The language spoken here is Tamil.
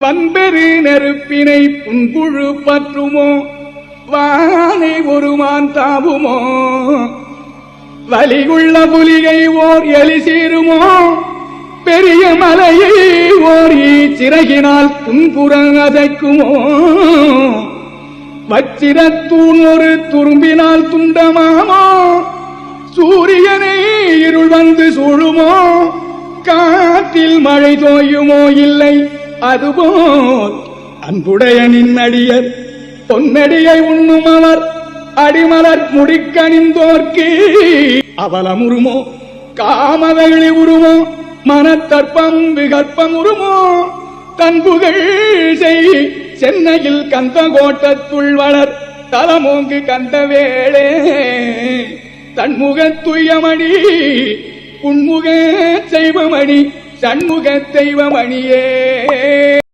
வன்பெரு நெருப்பினை புன்புழு பற்றுமோ வானை ஒருமான் தாவுமோ வலியுள்ள புலிகை ஓர் எலி சீருமோ பெரிய மலையை ஓர் சிறகினால் துன்புறம் அதைக்குமோ வச்சிரத்தூண் ஒரு துரும்பினால் துண்டமாமோ சூரியனை இருள் வந்து சூழுமோ காற்றில் மழை தோயுமோ இல்லை அதுபோல் அன்புடைய நின்னடியர் பொன்னடியை உண்ணும் அவர் அடிமலர் முடிக்கணிந்தோர்க்கு அவலமுருமோ காமவெளி உருமோ மனத்தற்பம் விகற்பம் உருமோ தன் புகழ் செய் சென்னையில் கந்த கோட்டத்துள் வளர் தலமோங்கு கந்த வேளே தன்முக துயமணி உன்முக செய்வமணி சண்முக தெய்வமணியே